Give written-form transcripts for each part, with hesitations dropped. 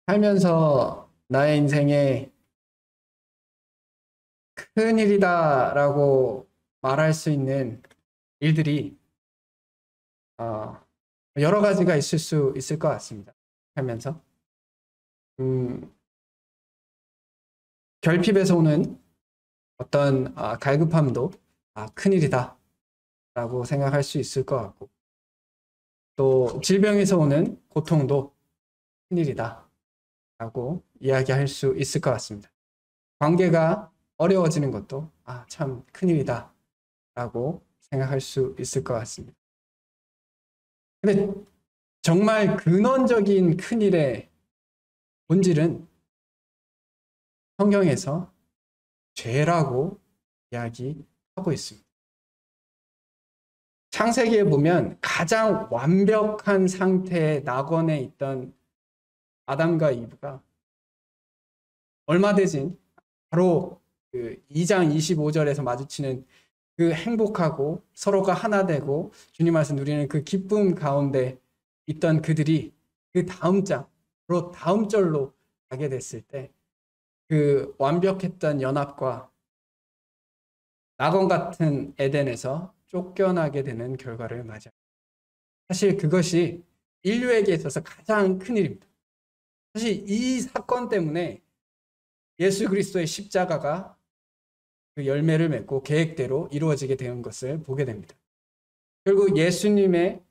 살면서 나의 인생에 큰일이다라고 말할 수 있는 일들이 어, 여러 가지가 있을 수 있을 것 같습니다. 살면서 결핍에서 오는 어떤 갈급함도 큰일이다라고 생각할 수 있을 것 같고, 또 질병에서 오는 고통도 큰일이다라고 이야기할 수 있을 것 같습니다. 관계가 어려워지는 것도 참 큰일이다라고 생각할 수 있을 것 같습니다. 근데 정말 근원적인 큰일의 본질은 성경에서 죄라고 이야기하고 있습니다. 창세기에 보면 가장 완벽한 상태의 낙원에 있던 아담과 이브가 얼마 되진 바로 그 2장 25절에서 마주치는 그 행복하고 서로가 하나 되고 주님 말씀 누리는 그 기쁨 가운데 있던 그들이 그 다음 장, 바로 다음 절로 가게 됐을 때 그 완벽했던 연합과 낙원 같은 에덴에서 쫓겨나게 되는 결과를 맞이합니다. 사실 그것이 인류에게 있어서 가장 큰 일입니다. 사실 이 사건 때문에 예수 그리스도의 십자가가 그 열매를 맺고 계획대로 이루어지게 된 것을 보게 됩니다. 결국 예수님의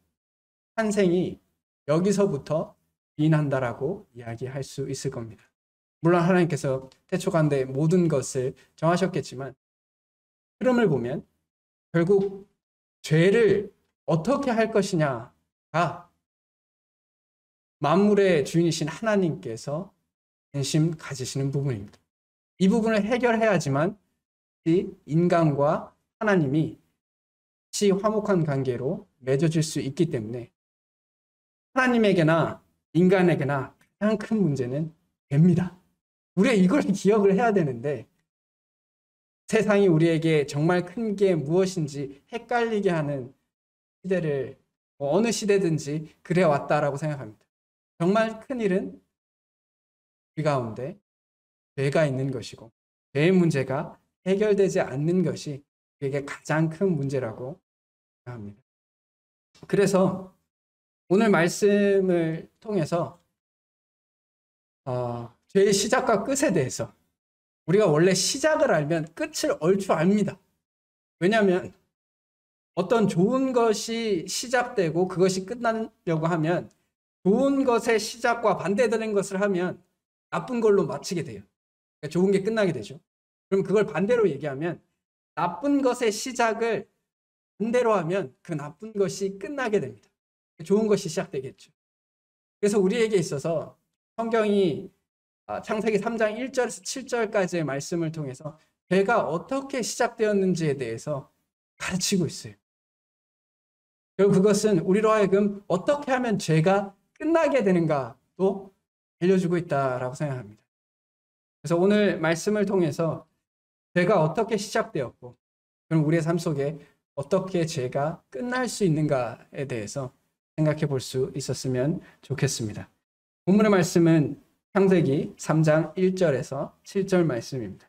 탄생이 여기서부터 비난한다라고 이야기할 수 있을 겁니다. 물론 하나님께서 태초가운데 모든 것을 정하셨겠지만 흐름을 보면 결국 죄를 어떻게 할 것이냐가 만물의 주인이신 하나님께서 관심 가지시는 부분입니다. 이 부분을 해결해야지만 인간과 하나님이 같이 화목한 관계로 맺어질 수 있기 때문에 하나님에게나 인간에게나 가장 큰 문제는 죄입니다. 우리가 이걸 기억을 해야 되는데 세상이 우리에게 정말 큰 게 무엇인지 헷갈리게 하는 시대를 어느 시대든지 그래 왔다라고 생각합니다. 정말 큰 일은 우리 가운데 죄가 있는 것이고 죄의 문제가 해결되지 않는 것이 그게 가장 큰 문제라고 생각합니다. 그래서 오늘 말씀을 통해서 죄의 시작과 끝에 대해서 우리가 원래 시작을 알면 끝을 얼추 압니다. 왜냐하면 어떤 좋은 것이 시작되고 그것이 끝나려고 하면 좋은 것의 시작과 반대되는 것을 하면 나쁜 걸로 마치게 돼요. 그러니까 좋은 게 끝나게 되죠. 그럼 그걸 반대로 얘기하면 나쁜 것의 시작을 반대로 하면 그 나쁜 것이 끝나게 됩니다. 좋은 것이 시작되겠죠. 그래서 우리에게 있어서 성경이 창세기 3장 1절에서 7절까지의 말씀을 통해서 죄가 어떻게 시작되었는지에 대해서 가르치고 있어요. 그리고 그것은 우리로 하여금 어떻게 하면 죄가 끝나게 되는가도 알려주고 있다라고 생각합니다. 그래서 오늘 말씀을 통해서 죄가 어떻게 시작되었고 그럼 우리의 삶 속에 어떻게 죄가 끝날 수 있는가에 대해서 생각해 볼 수 있었으면 좋겠습니다. 본문의 말씀은 창세기 3장 1절에서 7절 말씀입니다.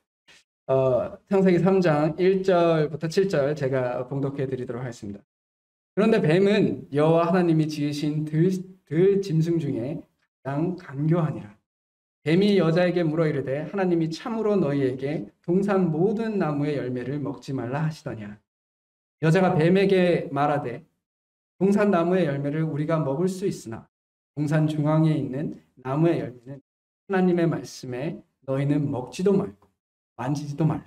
창세기 3장 1절부터 7절 제가 봉독해 드리도록 하겠습니다. 그런데 뱀은 여호와 하나님이 지으신 들 짐승 중에 가장 간교하니라. 뱀이 여자에게 물어 이르되 하나님이 참으로 너희에게 동산 모든 나무의 열매를 먹지 말라 하시더냐. 여자가 뱀에게 말하되 동산 나무의 열매를 우리가 먹을 수 있으나 동산 중앙에 있는 나무의 열매는 하나님의 말씀에 너희는 먹지도 말고 만지지도 말라.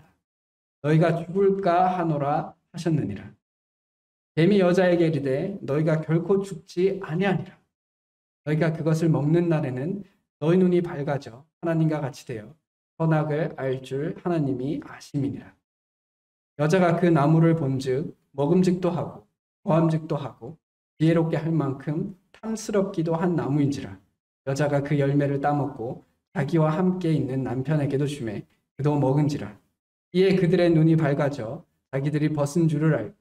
너희가 죽을까 하노라 하셨느니라. 뱀이 여자에게 이르되 너희가 결코 죽지 아니하니라. 너희가 그것을 먹는 날에는 너희 눈이 밝아져 하나님과 같이 되어 선악을 알 줄 하나님이 아심이니라. 여자가 그 나무를 본즉 먹음직도 하고 보암직도 하고 지혜롭게 할 만큼 탐스럽기도 한 나무인지라. 여자가 그 열매를 따먹고 자기와 함께 있는 남편에게도 주매 그도 먹은지라. 이에 그들의 눈이 밝아져 자기들이 벗은 줄을 알고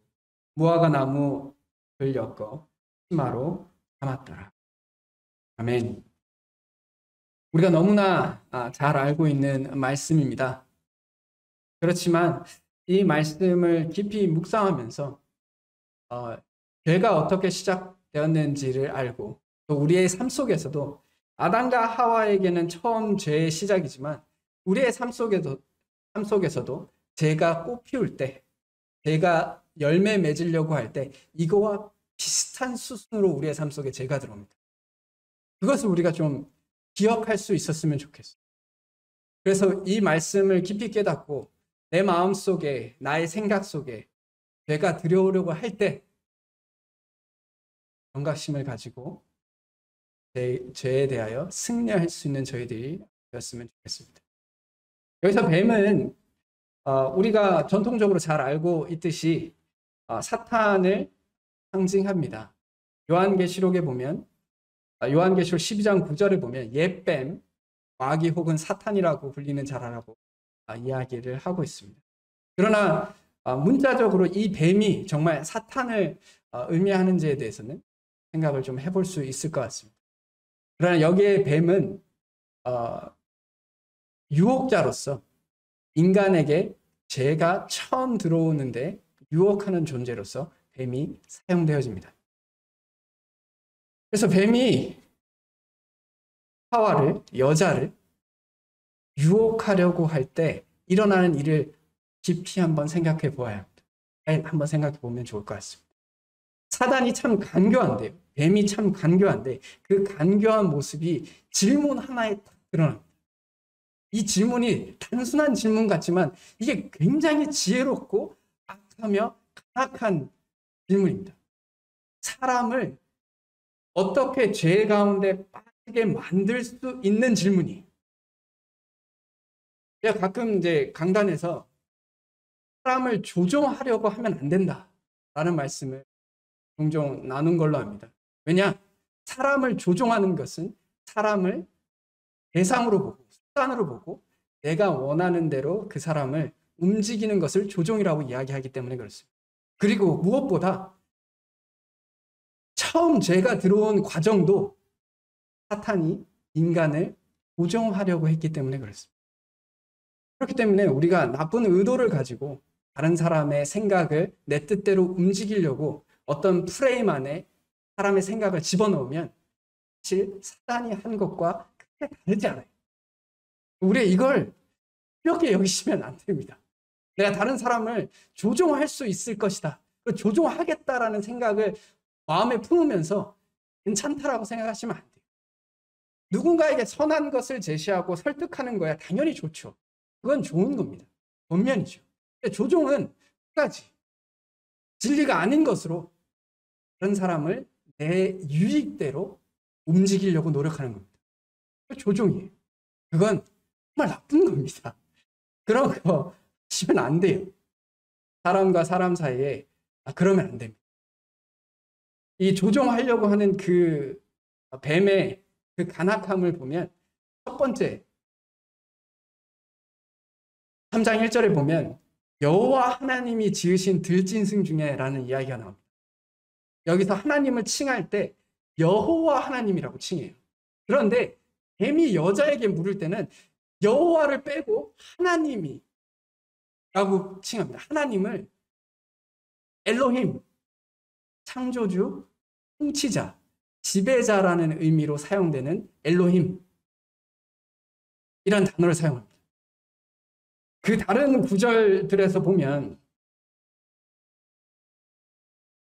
무화과 나무를 엮어 치마로 삼았더라. 아멘. 우리가 너무나 잘 알고 있는 말씀입니다. 그렇지만 이 말씀을 깊이 묵상하면서 죄가 어떻게 시작되었는지를 알고 또 우리의 삶 속에서도 아담과 하와에게는 처음 죄의 시작이지만 우리의 삶 속에서도 죄가 꽃 피울 때, 죄가 열매 맺으려고 할 때 이거와 비슷한 수순으로 우리의 삶 속에 죄가 들어옵니다. 그것을 우리가 좀 기억할 수 있었으면 좋겠어요. 그래서 이 말씀을 깊이 깨닫고 내 마음 속에, 나의 생각 속에 죄가 들어오려고 할 때 경각심을 가지고 죄에 대하여 승리할 수 있는 저희들이 되었으면 좋겠습니다. 여기서 뱀은 우리가 전통적으로 잘 알고 있듯이 사탄을 상징합니다. 요한계시록에 보면 요한계시록 12장 9절에 보면 옛뱀, 마귀 혹은 사탄이라고 불리는 자라라고 이야기를 하고 있습니다. 그러나 문자적으로 이 뱀이 정말 사탄을 의미하는지에 대해서는 생각을 좀 해볼 수 있을 것 같습니다. 그러나 여기에 뱀은 유혹자로서 인간에게 죄가 처음 들어오는데 유혹하는 존재로서 뱀이 사용되어집니다. 그래서 뱀이 하와를, 여자를 유혹하려고 할 때 일어나는 일을 깊이 한번 생각해 보아야 합니다. 한번 생각해 보면 좋을 것 같습니다. 사단이 참 간교한데요. 뱀이 참 간교한데 그 간교한 모습이 질문 하나에 딱 드러납니다. 이 질문이 단순한 질문 같지만 이게 굉장히 지혜롭고 악하며 간악한 질문입니다. 사람을 어떻게 죄 가운데 빠지게 만들 수 있는 질문이. 제가 가끔 이제 강단에서 사람을 조종하려고 하면 안 된다라는 말씀을 종종 나눈 걸로 합니다. 왜냐? 사람을 조종하는 것은 사람을 대상으로 보고 수단으로 보고 내가 원하는 대로 그 사람을 움직이는 것을 조종이라고 이야기하기 때문에 그렇습니다. 그리고 무엇보다 처음 죄가 들어온 과정도 사탄이 인간을 조종하려고 했기 때문에 그렇습니다. 그렇기 때문에 우리가 나쁜 의도를 가지고 다른 사람의 생각을 내 뜻대로 움직이려고 어떤 프레임 안에 사람의 생각을 집어넣으면 사실 사단이 한 것과 크게 다르지 않아요. 우리 이걸 이렇게 여기시면 안 됩니다. 내가 다른 사람을 조종할 수 있을 것이다. 조종하겠다라는 생각을 마음에 품으면서 괜찮다라고 생각하시면 안 돼요. 누군가에게 선한 것을 제시하고 설득하는 거야 당연히 좋죠. 그건 좋은 겁니다. 본면이죠. 조종은 한 가지. 진리가 아닌 것으로 다른 사람을 내 유익대로 움직이려고 노력하는 겁니다. 조종이에요. 그건 정말 나쁜 겁니다. 그런 거 하시면 안 돼요. 사람과 사람 사이에 그러면 안 됩니다. 이 조종하려고 하는 그 뱀의 그 간악함을 보면 첫 번째 3장 1절에 보면 여호와 하나님이 지으신 들짐승 중에라는 이야기가 나옵니다. 여기서 하나님을 칭할 때 여호와 하나님이라고 칭해요. 그런데 뱀이 여자에게 물을 때는 여호와를 빼고 하나님이라고 칭합니다. 하나님을 엘로힘, 창조주, 통치자, 지배자라는 의미로 사용되는 엘로힘 이란 단어를 사용합니다. 그 다른 구절들에서 보면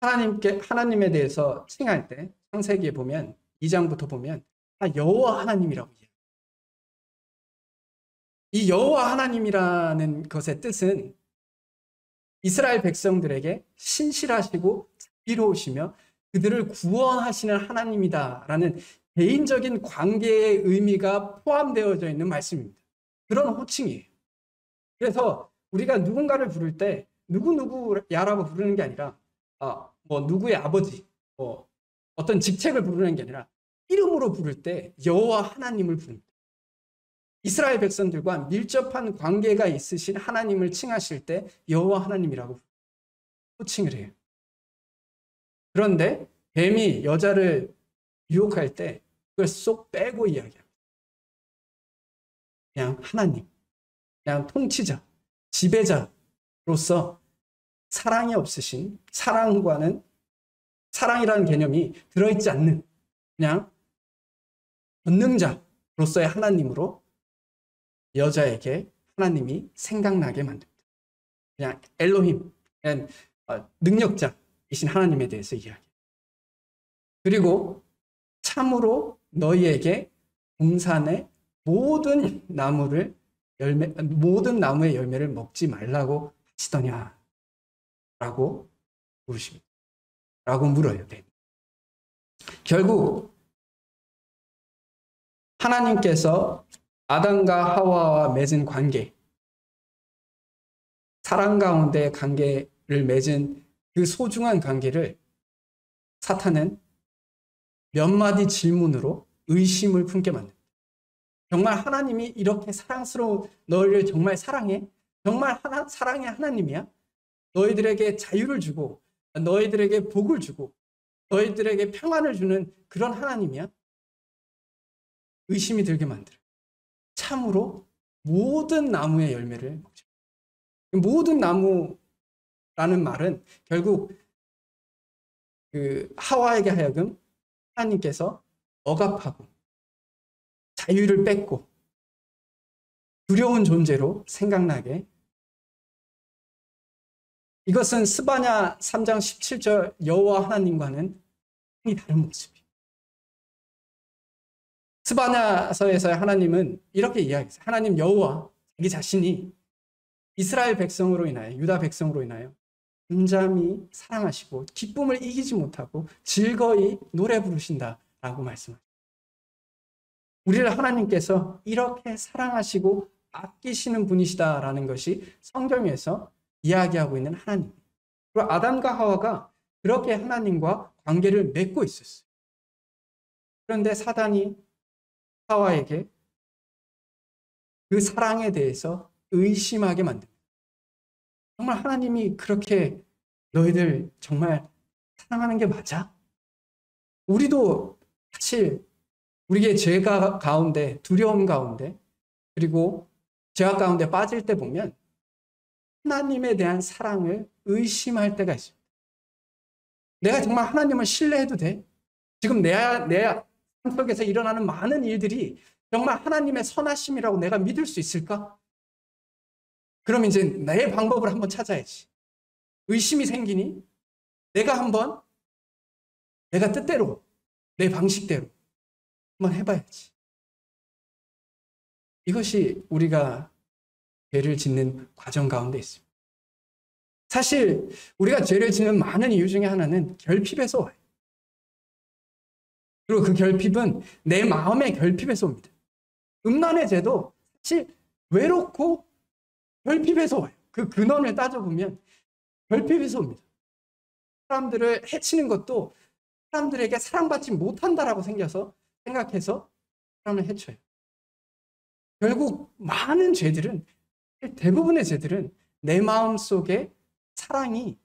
하나님에 대해서 칭할 때 창세기에 보면 2장부터 보면 여호와 하나님이라고 해요. 이 여호와 하나님이라는 것의 뜻은 이스라엘 백성들에게 신실하시고 자비로우시며 그들을 구원하시는 하나님이다라는 개인적인 관계의 의미가 포함되어져 있는 말씀입니다. 그런 호칭이에요. 그래서 우리가 누군가를 부를 때 누구누구야라고 부르는 게 아니라 뭐 누구의 아버지, 뭐 어떤 직책을 부르는 게 아니라 이름으로 부를 때 여호와 하나님을 부릅니다. 이스라엘 백성들과 밀접한 관계가 있으신 하나님을 칭하실 때 여호와 하나님이라고 호칭을 해요. 그런데 뱀이 여자를 유혹할 때 그걸 쏙 빼고 이야기합니다. 그냥 하나님, 그냥 통치자, 지배자로서 사랑이 없으신, 사랑이라는 개념이 들어있지 않는 그냥 권능자로서의 하나님으로 여자에게 하나님이 생각나게 만듭니다. 그냥 엘로힘, 그냥 능력자이신 하나님에 대해서 이야기. 그리고 참으로 너희에게 동산의 모든 나무의 열매를 먹지 말라고 하시더냐? 라고 물으십니다. 라고 물어요. 네. 결국 하나님께서 아담과 하와와 맺은 관계, 사랑 가운데 관계를 맺은 그 소중한 관계를 사탄은 몇 마디 질문으로 의심을 품게 만듭니다. 정말 하나님이 이렇게 사랑스러운 너희를 정말 사랑해? 정말 사랑의 하나님이야? 너희들에게 자유를 주고 너희들에게 복을 주고 너희들에게 평안을 주는 그런 하나님이야? 의심이 들게 만들어요. 참으로 모든 나무의 열매를 먹자. 모든 나무라는 말은 결국 그 하와에게 하여금 하나님께서 억압하고 자유를 뺏고 두려운 존재로 생각나게. 이것은 스바냐 3장 17절 여호와 하나님과는 다른 모습이에요. 스바냐서에서의 하나님은 이렇게 이야기했어요. 하나님 여호와 자기 자신이 이스라엘 백성으로 인하여 유다 백성으로 인하여 잠잠히 사랑하시고 기쁨을 이기지 못하고 즐거이 노래 부르신다라고 말씀하셨어요. 우리를 하나님께서 이렇게 사랑하시고 아끼시는 분이시다라는 것이 성경에서 이야기하고 있는 하나님. 그리고 아담과 하와가 그렇게 하나님과 관계를 맺고 있었어요. 그런데 사단이 하와에게 그 사랑에 대해서 의심하게 만듭니다. 정말 하나님이 그렇게 너희들 정말 사랑하는 게 맞아? 우리도 사실 우리의 죄가 가운데, 두려움 가운데, 그리고 죄악 가운데 빠질 때 보면 하나님에 대한 사랑을 의심할 때가 있습니다. 내가 정말 하나님을 신뢰해도 돼? 지금 내 삶 속에서 일어나는 많은 일들이 정말 하나님의 선하심이라고 내가 믿을 수 있을까? 그럼 이제 내 방법을 한번 찾아야지. 의심이 생기니 내가 뜻대로, 내 방식대로 한번 해봐야지. 이것이 우리가 죄를 짓는 과정 가운데 있습니다. 사실 우리가 죄를 짓는 많은 이유 중에 하나는 결핍에서 와요. 그리고 그 결핍은 내 마음의 결핍에서 옵니다. 음란의 죄도 사실 외롭고 결핍에서 와요. 그 근원을 따져보면 결핍에서 옵니다. 사람들을 해치는 것도 사람들에게 사랑받지 못한다라고 생각해서 사람을 해쳐요. 결국 많은 죄들은, 대부분의 죄들은 내 마음 속에 사랑이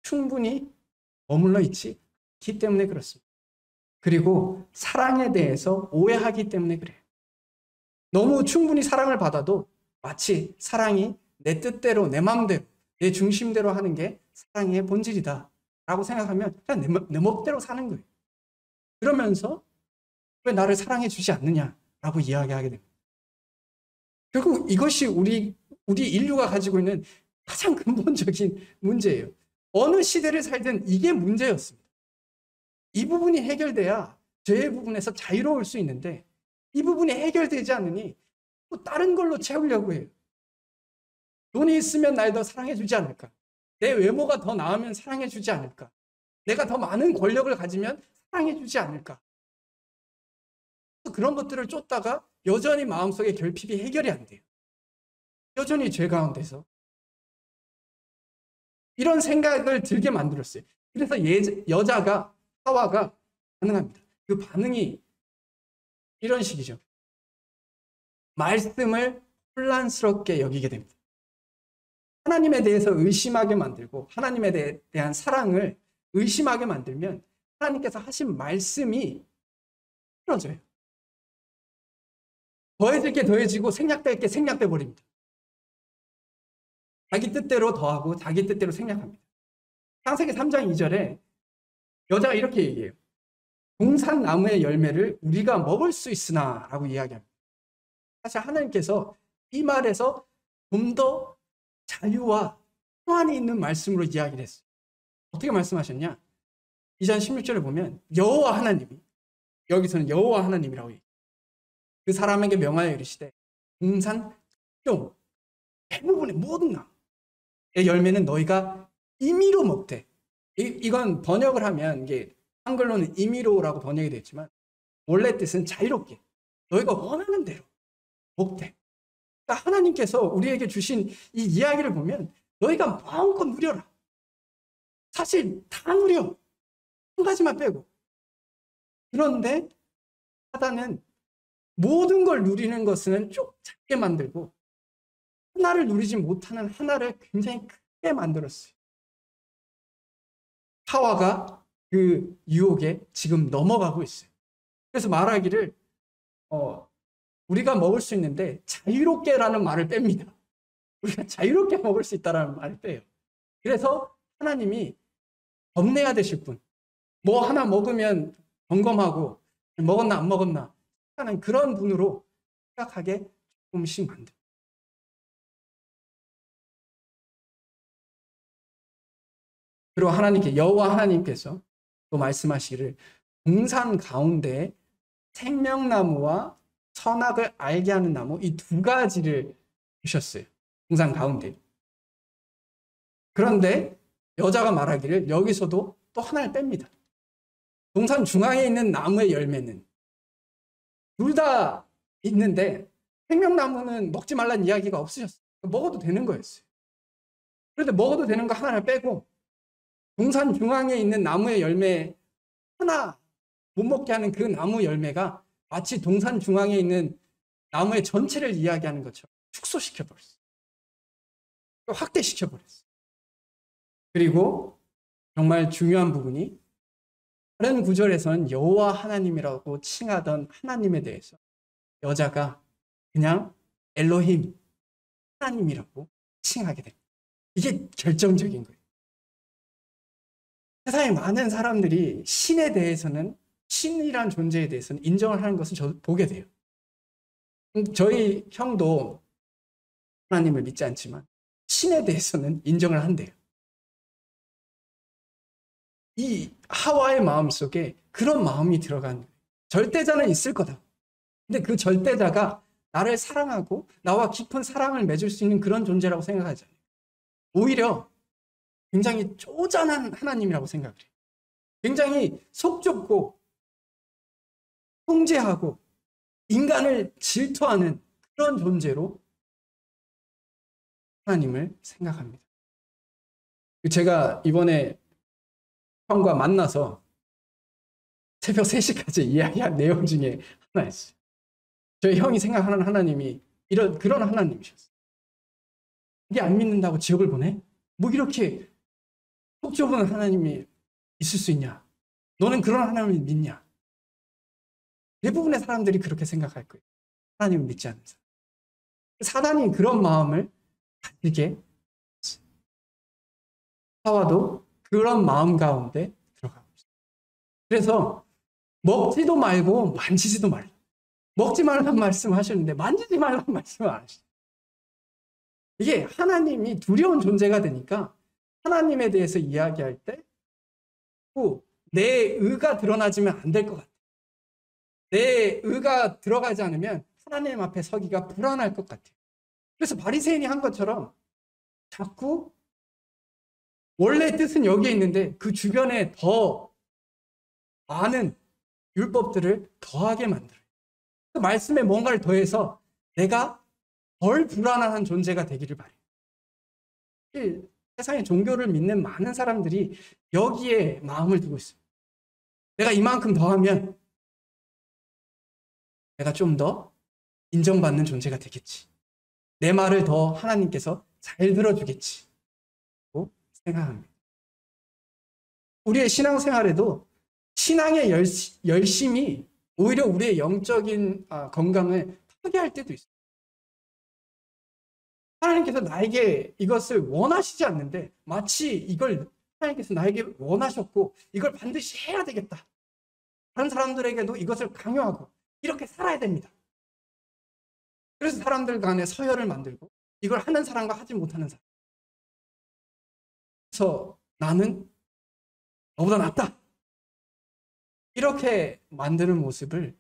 충분히 머물러 있지 않기 때문에 그렇습니다. 그리고 사랑에 대해서 오해하기 때문에 그래요. 너무 충분히 사랑을 받아도 마치 사랑이 내 뜻대로, 내 마음대로, 내 중심대로 하는 게 사랑의 본질이다 라고 생각하면 그냥 내 멋대로 사는 거예요. 그러면서 왜 나를 사랑해 주지 않느냐라고 이야기하게 됩니다. 결국 이것이 우리 인류가 가지고 있는 가장 근본적인 문제예요. 어느 시대를 살든 이게 문제였습니다. 이 부분이 해결돼야 죄의 부분에서 자유로울 수 있는데 이 부분이 해결되지 않으니 또 다른 걸로 채우려고 해요. 돈이 있으면 날 더 사랑해 주지 않을까? 내 외모가 더 나으면 사랑해 주지 않을까? 내가 더 많은 권력을 가지면 사랑해 주지 않을까? 그런 것들을 쫓다가 여전히 마음속에 결핍이 해결이 안 돼요. 여전히 죄 가운데서 이런 생각을 들게 만들었어요. 그래서 하와가 반응합니다. 그 반응이 이런 식이죠. 말씀을 혼란스럽게 여기게 됩니다. 하나님에 대해서 의심하게 만들고 하나님에 대한 사랑을 의심하게 만들면 하나님께서 하신 말씀이 틀어져요. 더해질 게 더해지고 생략될 게 생략돼 버립니다. 자기 뜻대로 더하고 자기 뜻대로 생략합니다. 창세기 3장 2절에 여자가 이렇게 얘기해요. 동산나무의 열매를 우리가 먹을 수 있으나 라고 이야기합니다. 사실 하나님께서 이 말에서 좀 더 자유와 평안이 있는 말씀으로 이야기를 했어요. 어떻게 말씀하셨냐? 2장 16절에 보면 여호와 하나님이, 여기서는 여호와 하나님이라고 얘기해요. 그 사람에게 명하여 이르시되 동산 종 대부분의 모든 나무의 열매는 너희가 임의로 먹되, 이건 번역을 하면 이게 한글로는 임의로라고 번역이 됐지만 원래 뜻은 자유롭게 너희가 원하는 대로 먹되. 그러니까 하나님께서 우리에게 주신 이 이야기를 보면 너희가 마음껏 누려라. 사실 다 누려. 한 가지만 빼고. 그런데 사단은 모든 걸 누리는 것은 좀 작게 만들고 하나를 누리지 못하는 하나를 굉장히 크게 만들었어요. 하와가 그 유혹에 지금 넘어가고 있어요. 그래서 말하기를 우리가 먹을 수 있는데 자유롭게라는 말을 뺍니다. 우리가 자유롭게 먹을 수 있다라는 말을 빼요. 그래서 하나님이 법내야 되실 분, 뭐 하나 먹으면 점검하고 먹었나 안 먹었나 하는 그런 분으로 생각하게 조금씩 만듭니다. 그리고 여호와 하나님께서 또 말씀하시기를 동산 가운데 생명나무와 선악을 알게 하는 나무, 이 두 가지를 주셨어요. 동산 가운데. 그런데 여자가 말하기를 여기서도 또 하나를 뺍니다. 동산 중앙에 있는 나무의 열매는 둘 다 있는데 생명나무는 먹지 말라는 이야기가 없으셨어요. 먹어도 되는 거였어요. 그런데 먹어도 되는 거 하나를 빼고 동산 중앙에 있는 나무의 열매 하나 못 먹게 하는 그 나무 열매가 마치 동산 중앙에 있는 나무의 전체를 이야기하는 것처럼 축소시켜버렸어요. 확대시켜버렸어요. 그리고 정말 중요한 부분이 다른 구절에서는 여호와 하나님이라고 칭하던 하나님에 대해서 여자가 그냥 엘로힘, 하나님이라고 칭하게 됩니다. 이게 결정적인 거예요. 세상에 많은 사람들이 신에 대해서는, 신이란 존재에 대해서는 인정을 하는 것을 저도 보게 돼요. 저희 형도 하나님을 믿지 않지만 신에 대해서는 인정을 한대요. 이 하와의 마음속에 그런 마음이 들어간 거예요. 절대자는 있을 거다. 근데 그 절대자가 나를 사랑하고 나와 깊은 사랑을 맺을 수 있는 그런 존재라고 생각하잖아요. 오히려 굉장히 쪼잔한 하나님이라고 생각을 해요. 굉장히 속 좁고 통제하고 인간을 질투하는 그런 존재로 하나님을 생각합니다. 제가 이번에 형과 만나서 새벽 3시까지 이야기한 내용 중에 하나였어요. 저희 형이 생각하는 하나님이 그런 하나님이셨어요. 이게 안 믿는다고 지옥을 보내? 뭐 이렇게 속 좁은 하나님이 있을 수 있냐? 너는 그런 하나님을 믿냐? 대부분의 사람들이 그렇게 생각할 거예요. 하나님을 믿지 않는 사람. 사단이 그런 마음을 가지게 했어요. 하와도 그런 마음 가운데 들어가고 있어요. 그래서 먹지도 말고 만지지도 말라. 먹지 말라는 말씀을 하셨는데 만지지 말라는 말씀을 안 하시죠. 이게 하나님이 두려운 존재가 되니까 하나님에 대해서 이야기할 때 내 의가 드러나지면 안 될 것 같아요. 내 의가 들어가지 않으면 하나님 앞에 서기가 불안할 것 같아요. 그래서 바리새인이 한 것처럼 자꾸 원래 뜻은 여기에 있는데 그 주변에 더 많은 율법들을 더하게 만들어요. 그 말씀에 뭔가를 더해서 내가 덜 불안한 존재가 되기를 바래요. 세상에 종교를 믿는 많은 사람들이 여기에 마음을 두고 있어요. 내가 이만큼 더하면 내가 좀 더 인정받는 존재가 되겠지. 내 말을 더 하나님께서 잘 들어주겠지. 라고 생각합니다. 우리의 신앙생활에도 신앙의 열심이 오히려 우리의 영적인 건강을 하게 할 때도 있어요. 하나님께서 나에게 이것을 원하시지 않는데 마치 이걸 하나님께서 나에게 원하셨고 이걸 반드시 해야 되겠다. 다른 사람들에게도 이것을 강요하고 이렇게 살아야 됩니다. 그래서 사람들 간에 서열을 만들고 이걸 하는 사람과 하지 못하는 사람. 그래서 나는 너보다 낫다. 이렇게 만드는 모습을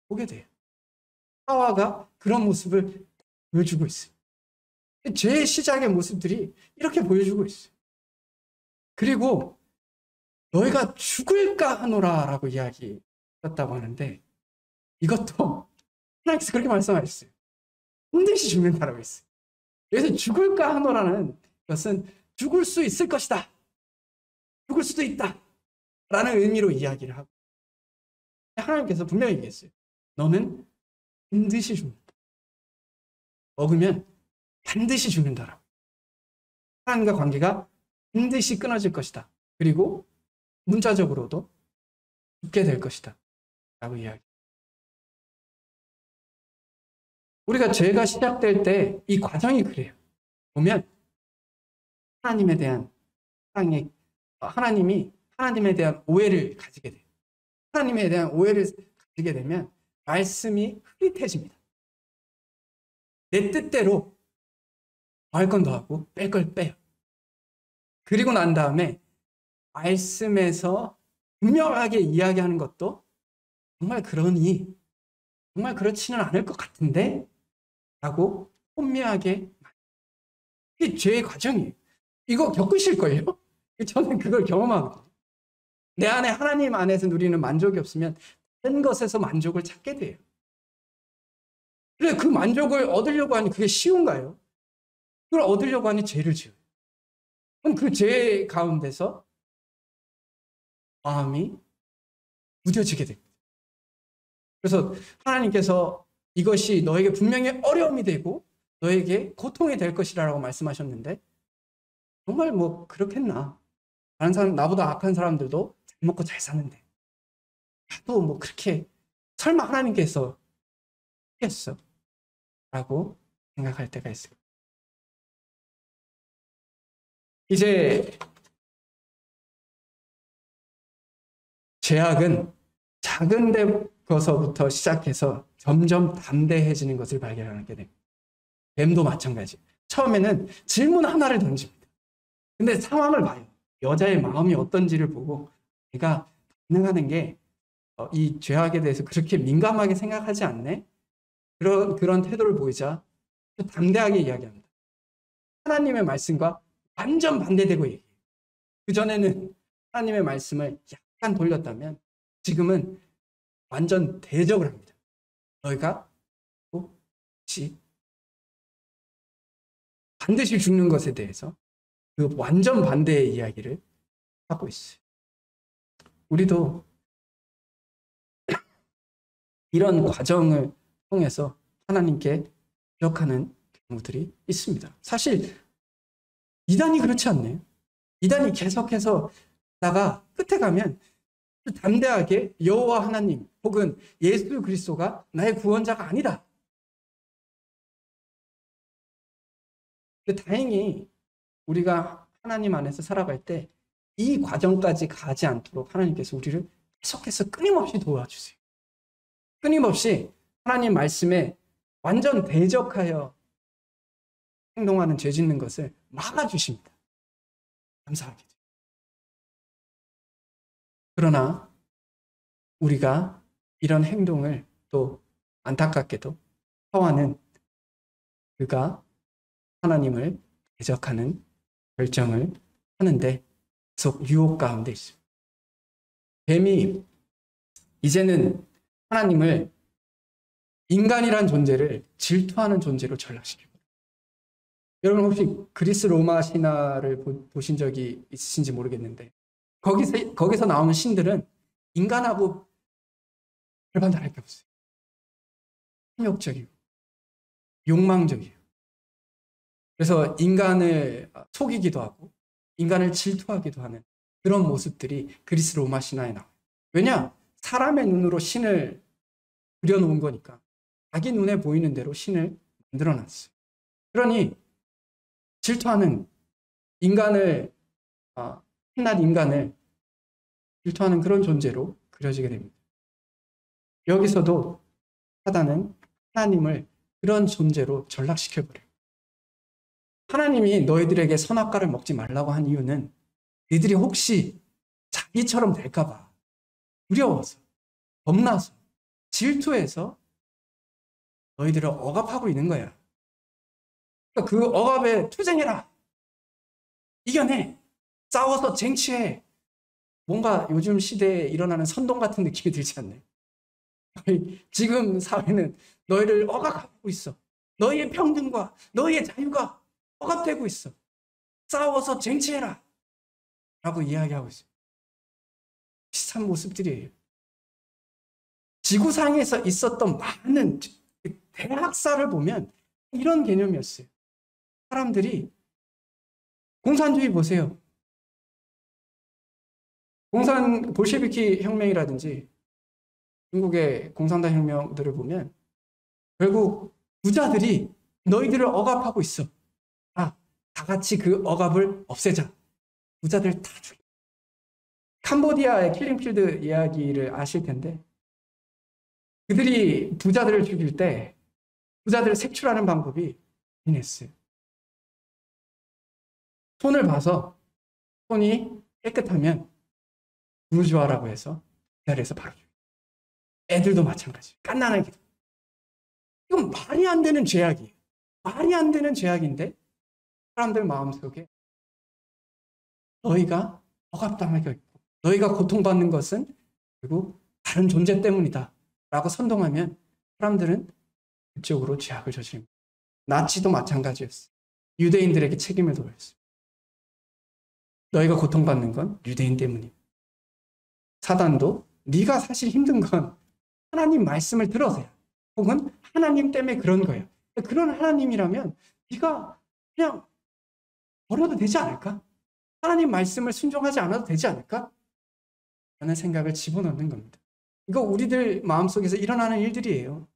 보게 돼요. 하와가 그런 모습을 보여주고 있어요. 죄의 시작의 모습들이 이렇게 보여주고 있어요. 그리고 너희가 죽을까 하노라 라고 이야기했다고 하는데 이것도 하나님께서 그렇게 말씀하셨어요. 반드시 죽는다라고 했어요. 그래서 죽을까 하노라는 것은 죽을 수 있을 것이다. 죽을 수도 있다. 라는 의미로 이야기를 하고 하나님께서 분명히 얘기했어요. 너는 반드시 죽는다. 먹으면 반드시 죽는다라고. 하나님과 관계가 반드시 끊어질 것이다. 그리고 문자적으로도 죽게 될 것이다. 라고 이야기. 우리가 죄가 시작될 때 이 과정이 그래요. 보면 하나님에 대한 사랑이 하나님이 하나님에 대한 오해를 가지게 돼요. 하나님에 대한 오해를 가지게 되면 말씀이 흐릿해집니다. 내 뜻대로 할 건 더하고 뺄 걸 빼요. 그리고 난 다음에 말씀에서 분명하게 이야기하는 것도 정말 그러니 정말 그렇지는 않을 것 같은데 라고 혼미하게 이게 죄의 과정이에요. 이거 겪으실걸요? 저는 그걸 경험하거든요. 내 안에 하나님 안에서 누리는 만족이 없으면 다른 것에서 만족을 찾게 돼요. 그래 그 만족을 얻으려고 하니 그게 쉬운가요? 그걸 얻으려고 하니 죄를 지어요. 그럼 그 죄 가운데서 마음이 무뎌지게 됩니다. 그래서 하나님께서 이것이 너에게 분명히 어려움이 되고 너에게 고통이 될 것이라고 말씀하셨는데 정말 뭐 그렇겠나. 다른 사람 나보다 악한 사람들도 잘 먹고 잘 사는데 나도 뭐 그렇게 설마 하나님께서 하겠어? 라고 생각할 때가 있어요. 이제 죄악은 작은 데서부터 시작해서 점점 담대해지는 것을 발견하게 됩니다. 뱀도 마찬가지. 처음에는 질문 하나를 던집니다. 근데 상황을 봐요. 여자의 마음이 어떤지를 보고 내가 반응하는 게 이 죄악에 대해서 그렇게 민감하게 생각하지 않네? 그런 태도를 보이자 담대하게 이야기합니다. 하나님의 말씀과 완전 반대되고 얘기해요. 그전에는 하나님의 말씀을 약간 돌렸다면 지금은 완전 대적을 합니다. 너희가 반드시 죽는 것에 대해서 그 완전 반대의 이야기를 하고 있어요. 우리도 이런 과정을 통해서 하나님께 기억하는 경우들이 있습니다. 사실 이단이 그렇지 않네요. 이단이 계속해서 다가 끝에 가면 담대하게 여호와 하나님 혹은 예수 그리스도가 나의 구원자가 아니다. 근데 다행히 우리가 하나님 안에서 살아갈 때 이 과정까지 가지 않도록 하나님께서 우리를 계속해서 끊임없이 도와주세요. 끊임없이 하나님 말씀에 완전 대적하여 행동하는 죄 짓는 것을 막아주십니다. 감사하게. 그러나 우리가 이런 행동을 또 안타깝게도 하와는 그가 하나님을 대적하는 결정을 하는데 계속 유혹 가운데 있습니다. 뱀이 이제는 하나님을 인간이란 존재를 질투하는 존재로 전락시키고 여러분 혹시 그리스 로마 신화를 보신 적이 있으신지 모르겠는데 거기서 나오는 신들은 인간하고 별반 다를 게 없어요. 탐욕적이고 욕망적이에요. 그래서 인간을 속이기도 하고 인간을 질투하기도 하는 그런 모습들이 그리스 로마 신화에 나와요. 왜냐? 사람의 눈으로 신을 그려놓은 거니까 자기 눈에 보이는 대로 신을 만들어놨어요. 그러니 질투하는 인간을, 한낱 인간을 질투하는 그런 존재로 그려지게 됩니다. 여기서도 사단은 하나님을 그런 존재로 전락시켜버려요. 하나님이 너희들에게 선악과를 먹지 말라고 한 이유는 너희들이 혹시 자기처럼 될까봐 두려워서, 겁나서, 질투해서 너희들을 억압하고 있는 거야. 그러니까 그 억압에 투쟁해라. 이겨내. 싸워서 쟁취해. 뭔가 요즘 시대에 일어나는 선동 같은 느낌이 들지 않나요? 지금 사회는 너희를 억압하고 있어. 너희의 평등과 너희의 자유가 억압되고 있어. 싸워서 쟁취해라. 라고 이야기하고 있어요. 비슷한 모습들이에요. 지구상에서 있었던 많은 대학살을 보면 이런 개념이었어요. 사람들이 공산주의 보세요. 볼셰비키 혁명이라든지 중국의 공산당 혁명들을 보면 결국 부자들이 너희들을 억압하고 있어. 다 같이 그 억압을 없애자. 부자들 다 죽여. 캄보디아의 킬링필드 이야기를 아실 텐데 그들이 부자들을 죽일 때 부자들을 색출하는 방법이 이랬어요. 손을 봐서 손이 깨끗하면 부르주아라고 해서 그 자리에서 바로 죽여요. 애들도 마찬가지. 갓난아기도. 이건 말이 안 되는 죄악이에요. 말이 안 되는 죄악인데 사람들 마음속에 너희가 억압당하고 있고 너희가 고통받는 것은 결국 다른 존재 때문이다 라고 선동하면 사람들은 그쪽으로 죄악을 저지릅니다. 나치도 마찬가지였어요. 유대인들에게 책임을 돌렸어요. 너희가 고통받는 건 유대인 때문이다. 사단도 네가 사실 힘든 건 하나님 말씀을 들어서야 혹은 하나님 때문에 그런 거야. 그런 하나님이라면 네가 그냥 버려도 되지 않을까? 하나님 말씀을 순종하지 않아도 되지 않을까? 라는 생각을 집어넣는 겁니다. 이거 우리들 마음속에서 일어나는 일들이에요.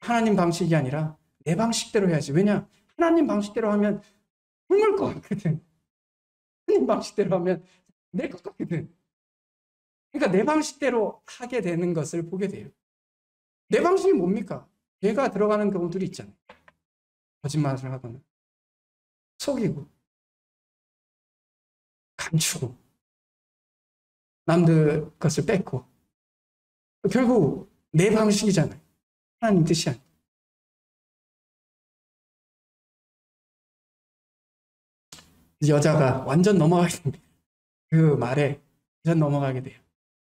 하나님 방식이 아니라 내 방식대로 해야지. 왜냐? 하나님 방식대로 하면 굶을 것 같거든. 하나님 방식대로 하면 내 것 같거든. 그러니까 내 방식대로 하게 되는 것을 보게 돼요. 내 방식이 뭡니까? 죄가 들어가는 경우들이 있잖아요. 거짓말을 하거나 속이고 감추고 남들 것을 뺏고 결국 내 방식이잖아요. 하나님 뜻이 아니에요. 여자가 완전 넘어가게 됩니다. 그 말에 완전 넘어가게 돼요.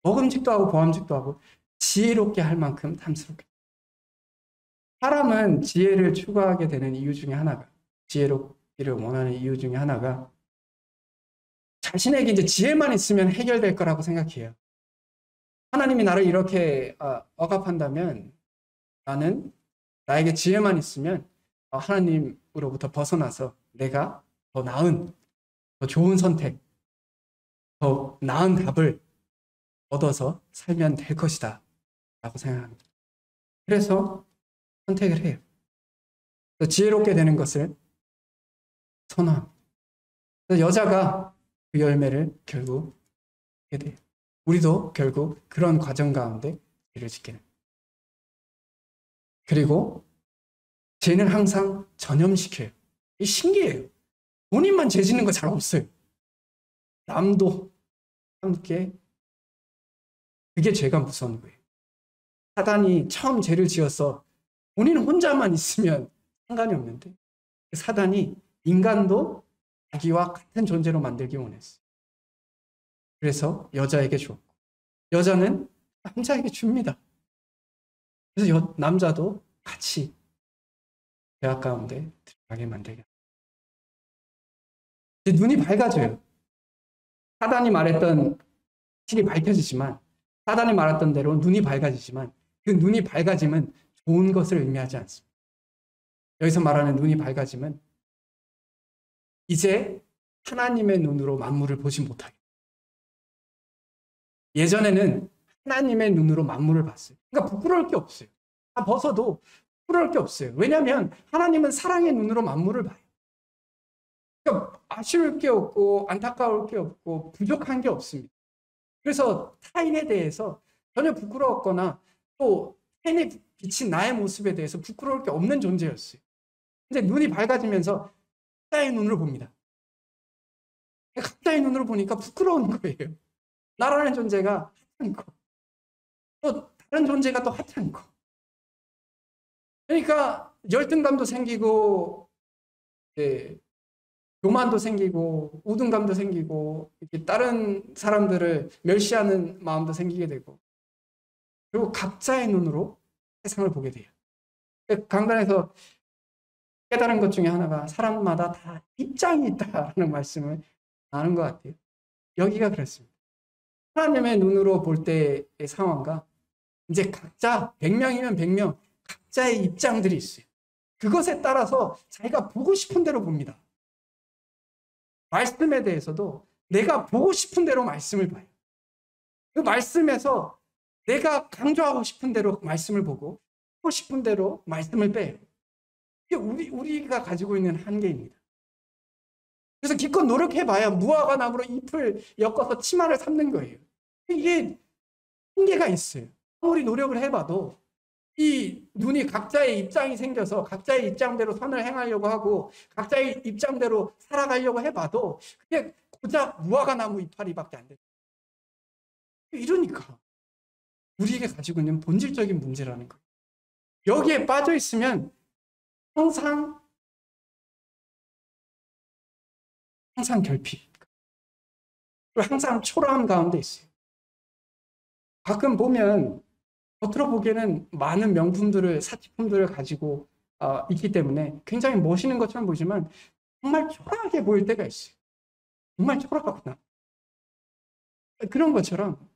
먹음직도 하고 보암직도 하고 지혜롭게 할 만큼 탐스럽게. 사람은 지혜를 추구하게 되는 이유 중에 하나가 지혜롭기를 원하는 이유 중에 하나가 자신에게 이제 지혜만 있으면 해결될 거라고 생각해요. 하나님이 나를 이렇게 억압한다면 나는 나에게 지혜만 있으면 하나님으로부터 벗어나서 내가 더 나은, 더 좋은 선택, 더 나은 답을 얻어서 살면 될 것이다 라고 생각합니다. 그래서 선택을 해요. 지혜롭게 되는 것을 선호합니다. 여자가 그 열매를 결국 하게 돼요. 우리도 결국 그런 과정 가운데 죄를 짓게 됩니다. 그리고 죄는 항상 전염시켜요. 이게 신기해요. 본인만 죄 짓는 거 잘 없어요. 남도 함께. 그게 죄가 무서운 거예요. 사단이 처음 죄를 지어서 본인 혼자만 있으면 상관이 없는데 사단이 인간도 자기와 같은 존재로 만들기 원했어요. 그래서 여자에게 줬고 여자는 남자에게 줍니다. 그래서 남자도 같이 죄악 가운데 들어가게 만들게 합니다. 눈이 밝아져요. 사단이 말했던 실이 밝혀지지만 사단이 말했던 대로 눈이 밝아지지만 그 눈이 밝아짐은 좋은 것을 의미하지 않습니다. 여기서 말하는 눈이 밝아짐은 이제 하나님의 눈으로 만물을 보지 못하게. 예전에는 하나님의 눈으로 만물을 봤어요. 그러니까 부끄러울 게 없어요. 다 벗어도 부끄러울 게 없어요. 왜냐하면 하나님은 사랑의 눈으로 만물을 봐요. 그러니까 아쉬울 게 없고 안타까울 게 없고 부족한 게 없습니다. 그래서 타인에 대해서 전혀 부끄러웠거나 또 타인이 비친 나의 모습에 대해서 부끄러울 게 없는 존재였어요. 근데 눈이 밝아지면서 각자의 눈으로 봅니다. 각자의 눈으로 보니까 부끄러운 거예요. 나라는 존재가 하찮은 거. 또 다른 존재가 또 하찮은 거. 그러니까 열등감도 생기고 교만도 생기고 우둔감도 생기고 이렇게 다른 사람들을 멸시하는 마음도 생기게 되고 그리고 각자의 눈으로 세상을 보게 돼요. 강단에서 깨달은 것 중에 하나가 사람마다 다 입장이 있다라는 말씀을 아는 것 같아요. 여기가 그렇습니다. 하나님의 눈으로 볼 때의 상황과 이제 각자 100명이면 100명 각자의 입장들이 있어요. 그것에 따라서 자기가 보고 싶은 대로 봅니다. 말씀에 대해서도 내가 보고 싶은 대로 말씀을 봐요. 그 말씀에서 내가 강조하고 싶은 대로 말씀을 보고 하고 싶은 대로 말씀을 빼요. 이게 우리가 가지고 있는 한계입니다. 그래서 기껏 노력해봐야 무화과 나무로 잎을 엮어서 치마를 삼는 거예요. 이게 한계가 있어요. 아무리 노력을 해봐도 이 눈이 각자의 입장이 생겨서 각자의 입장대로 선을 행하려고 하고 각자의 입장대로 살아가려고 해봐도 그게 고작 무화과 나무 이파리밖에 안 돼요. 이러니까 우리에게 가지고 있는 본질적인 문제라는 거예요. 여기에 빠져 있으면 항상 결핍, 그리고 항상 초라함 가운데 있어요. 가끔 보면 겉으로 보기에는 많은 명품들을, 사치품들을 가지고 있기 때문에 굉장히 멋있는 것처럼 보이지만 정말 초라하게 보일 때가 있어요. 정말 초라하구나. 그런 것처럼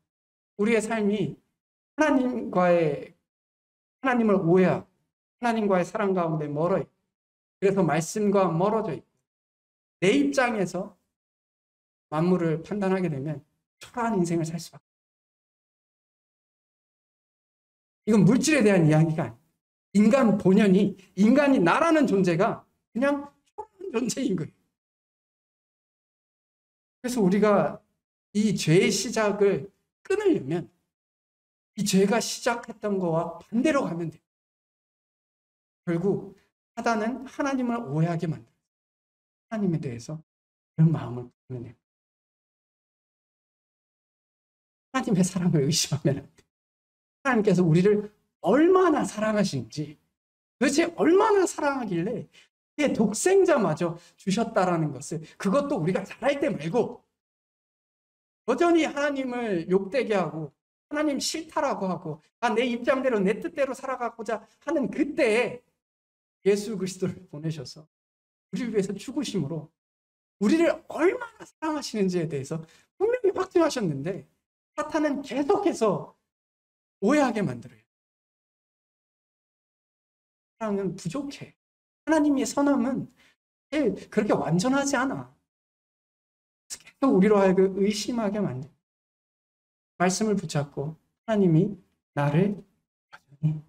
우리의 삶이 하나님을 오해하고 하나님과의 사랑 가운데 멀어 있고 그래서 말씀과 멀어져 있고 내 입장에서 만물을 판단하게 되면 초라한 인생을 살 수밖에 없어요. 이건 물질에 대한 이야기가 아니에요. 인간 본연이, 인간이 나라는 존재가 그냥 초라한 존재인 거예요. 그래서 우리가 이 죄의 시작을 끊으려면 이 죄가 시작했던 거와 반대로 가면 돼요. 결국 사단은 하나님을 오해하게 만들어요. 하나님에 대해서 그런 마음을 품는 하나님의 사랑을 의심하면 안 돼요. 하나님께서 우리를 얼마나 사랑하시는지 도대체 얼마나 사랑하길래 그 독생자마저 주셨다라는 것을 그것도 우리가 잘할 때 말고 여전히 하나님을 욕되게 하고 하나님 싫다라고 하고 내 입장대로 내 뜻대로 살아가고자 하는 그때에 예수 그리스도를 보내셔서 우리를 위해서 죽으심으로 우리를 얼마나 사랑하시는지에 대해서 분명히 확증하셨는데 사탄은 계속해서 오해하게 만들어요. 사랑은 부족해. 하나님의 선함은 그렇게 완전하지 않아. 계속 우리로 하여금 의심하게 만들어요. 말씀을 붙잡고 하나님이 나를 여전히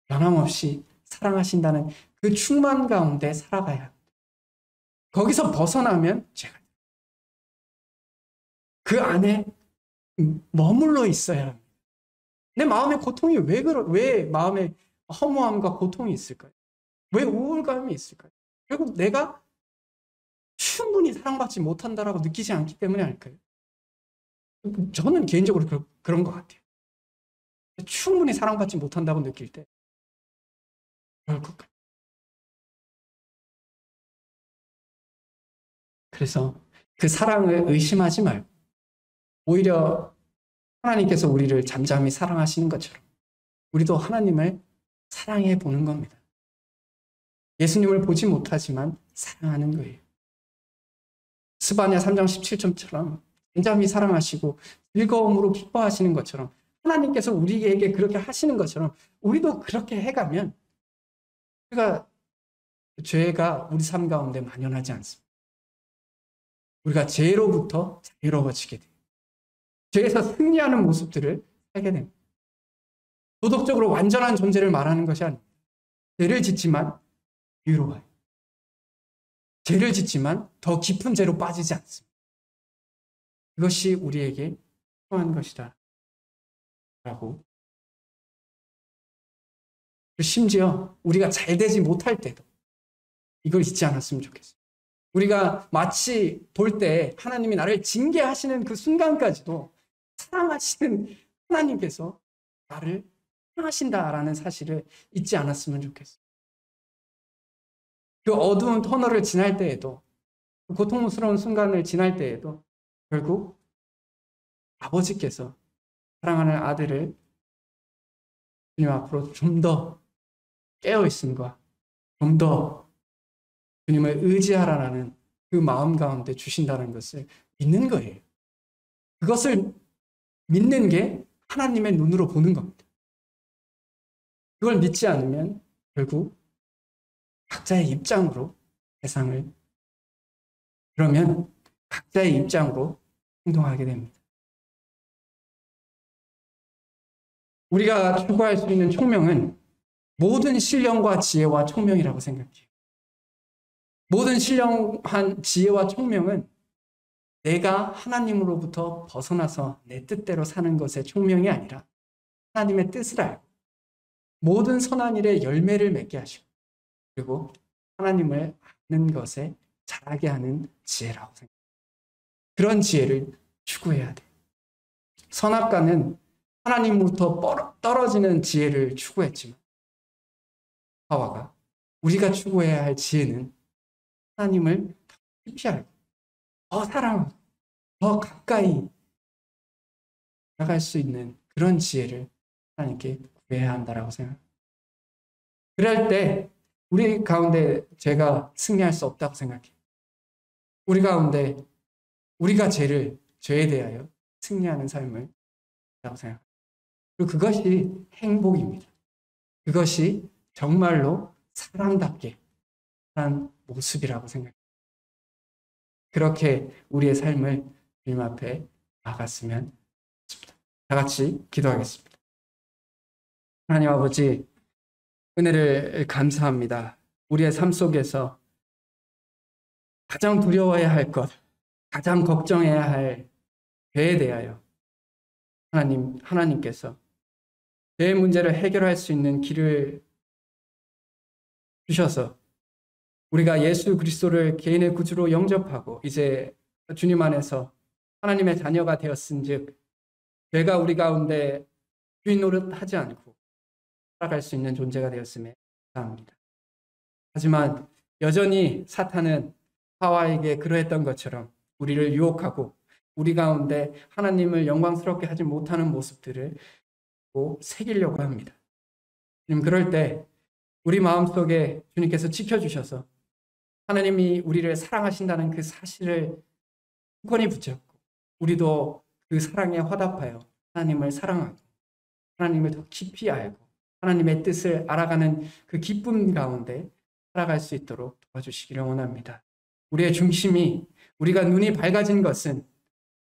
변함없이 사랑하신다는 그 충만 가운데 살아가야 합니다. 거기서 벗어나면 죄가 그 안에 머물러 있어야 합니다. 내 마음의 고통이 왜 마음에 허무함과 고통이 있을까요? 왜 우울감이 있을까요? 결국 내가 충분히 사랑받지 못한다라고 느끼지 않기 때문에 아닐까요? 저는 개인적으로 그런 것 같아요. 충분히 사랑받지 못한다고 느낄 때 그럴 것 같아요. 그래서 그 사랑을 의심하지 말고 오히려 하나님께서 우리를 잠잠히 사랑하시는 것처럼 우리도 하나님을 사랑해 보는 겁니다. 예수님을 보지 못하지만 사랑하는 거예요. 스바냐 3장 17절처럼 잠잠히 사랑하시고 즐거움으로 기뻐하시는 것처럼 하나님께서 우리에게 그렇게 하시는 것처럼 우리도 그렇게 해가면 우리가 죄가 우리 삶 가운데 만연하지 않습니다. 우리가 죄로부터 자유로워지게 돼요. 죄에서 승리하는 모습들을 살게 됩니다. 도덕적으로 완전한 존재를 말하는 것이 아닙니다. 죄를 짓지만 위로와요. 죄를 짓지만 더 깊은 죄로 빠지지 않습니다. 그것이 우리에게 필요한 것이다 라고. 심지어 우리가 잘 되지 못할 때도 이걸 잊지 않았으면 좋겠어요. 우리가 마치 볼 때 하나님이 나를 징계하시는 그 순간까지도 사랑하시는 하나님께서 나를 사랑하신다라는 사실을 잊지 않았으면 좋겠어요. 그 어두운 터널을 지날 때에도, 그 고통스러운 순간을 지날 때에도 결국 아버지께서 사랑하는 아들을 주님 앞으로 좀 더 깨어있음과 좀 더 주님을 의지하라는 그 마음 가운데 주신다는 것을 믿는 거예요. 그것을 믿는 게 하나님의 눈으로 보는 겁니다. 그걸 믿지 않으면 결국 각자의 입장으로 세상을, 그러면 각자의 입장으로 행동하게 됩니다. 우리가 추구할 수 있는 총명은 모든 신령과 지혜와 총명이라고 생각해요. 모든 신령한 지혜와 총명은 내가 하나님으로부터 벗어나서 내 뜻대로 사는 것의 총명이 아니라 하나님의 뜻을 알고 모든 선한 일에 열매를 맺게 하시고 그리고 하나님을 아는 것에 자라게 하는 지혜라고 생각해요. 그런 지혜를 추구해야 돼요. 선악과는 하나님으로부터 떨어지는 지혜를 추구했지만 하와가 우리가 추구해야 할 지혜는 하나님을 더 깊이 알고 더 사랑하고 더 가까이 나갈 수 있는 그런 지혜를 하나님께 구해야 한다라고 생각합니다. 그럴 때 우리 가운데 죄가 승리할 수 없다고 생각해요. 우리 가운데 우리가 죄에 대하여 승리하는 삶을 라고 생각합니다. 그리고 그것이 행복입니다. 그것이 정말로 사람답게 한 모습이라고 생각합니다. 그렇게 우리의 삶을 주님 앞에 나갔으면 좋겠습니다. 다 같이 기도하겠습니다. 하나님 아버지, 은혜를 감사합니다. 우리의 삶 속에서 가장 두려워해야 할 것, 가장 걱정해야 할 죄에 대하여 하나님께서 죄의 문제를 해결할 수 있는 길을 주셔서 우리가 예수 그리스도를 개인의 구주로 영접하고 이제 주님 안에서 하나님의 자녀가 되었은즉 죄가 우리 가운데 주인 노릇하지 않고 살아갈 수 있는 존재가 되었음에 감사합니다. 하지만 여전히 사탄은 하와에게 그러했던 것처럼 우리를 유혹하고 우리 가운데 하나님을 영광스럽게 하지 못하는 모습들을 새기려고 합니다. 주님, 그럴 때 우리 마음속에 주님께서 지켜주셔서 하나님이 우리를 사랑하신다는 그 사실을 굳건히 붙잡고 우리도 그 사랑에 화답하여 하나님을 사랑하고 하나님을 더 깊이 알고 하나님의 뜻을 알아가는 그 기쁨 가운데 살아갈 수 있도록 도와주시기를 원합니다. 우리의 중심이, 우리가 눈이 밝아진 것은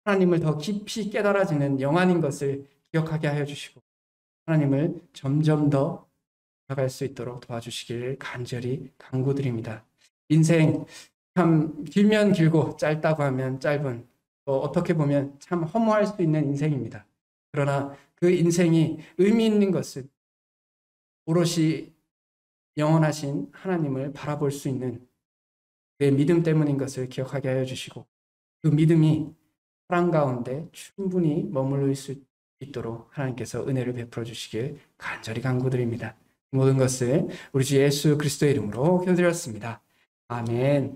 하나님을 더 깊이 깨달아지는 영안인 것을 기억하게 하여 주시고 하나님을 점점 더 나갈 수 있도록 도와주시기를 간절히 간구드립니다. 인생 참 길면 길고 짧다고 하면 짧은, 또 어떻게 보면 참 허무할 수 있는 인생입니다. 그러나 그 인생이 의미 있는 것은 오롯이 영원하신 하나님을 바라볼 수 있는 내 믿음 때문인 것을 기억하게 하여 주시고 그 믿음이 사랑 가운데 충분히 머물러 있을 수 있도록 하나님께서 은혜를 베풀어 주시길 간절히 간구드립니다. 모든 것을 우리 주 예수 그리스도의 이름으로 기도드렸습니다. 아멘.